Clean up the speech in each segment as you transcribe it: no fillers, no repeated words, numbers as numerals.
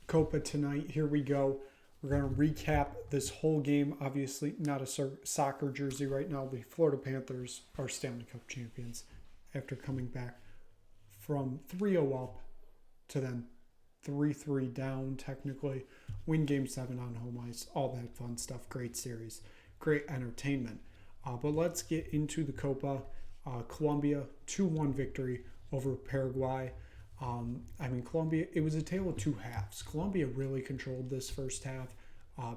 Copa tonight. Here we go. We're going to recap this whole game. Obviously, not a soccer jersey right now. The Florida Panthers are Stanley Cup champions after coming back from 3-0 up to then 3-3 down, technically. Win Game 7 on home ice. All that fun stuff. Great series. Great entertainment. But let's get into the Copa. Colombia, 2-1 victory over Paraguay. Colombia, it was a tale of two halves. Colombia really controlled this first half.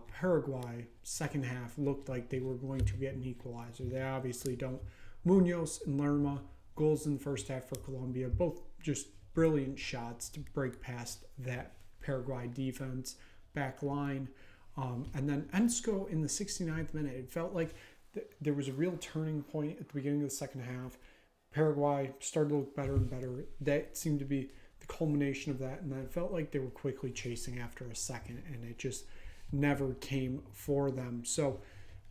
Paraguay, second half, looked like they were going to get an equalizer. They obviously don't. Munoz and Lerma, goals in the first half for Colombia, both just brilliant shots to break past that Paraguay defense, back line. And then Ensko in the 69th minute, it felt like there was a real turning point at the beginning of the second half. Paraguay started to look better and better. That seemed to be the culmination of that. And then it felt like they were quickly chasing after a second, and it just never came for them. So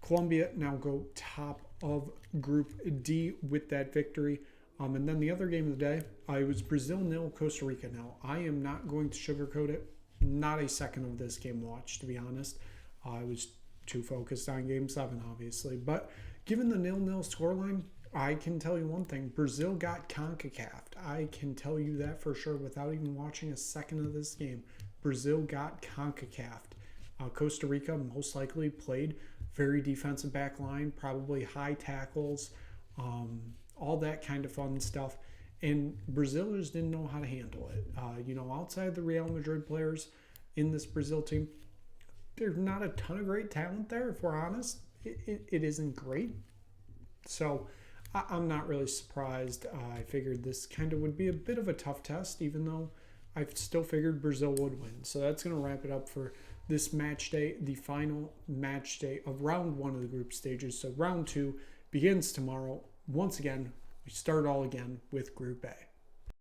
Colombia now go top of Group D with that victory. And then the other game of the day, it was Brazil 0, Costa Rica 0. I am not going to sugarcoat it. Not a second of this game watched, to be honest. I was too focused on Game 7, obviously. But given the 0-0 scoreline, I can tell you one thing. Brazil got CONCACAF'd. I can tell you that for sure without even watching a second of this game. Brazil got CONCACAF'd. Costa Rica most likely played very defensive back line, probably high tackles, all that kind of fun stuff. And Brazil just didn't know how to handle it. Outside the Real Madrid players in this Brazil team, there's not a ton of great talent there, if we're honest. It isn't great. So I'm not really surprised. I figured this kind of would be a bit of a tough test, even though I still figured Brazil would win. So that's going to wrap it up for this match day, the final match day of round 1 of the group stages. So round 2 begins tomorrow. Once again, we start all again with Group A.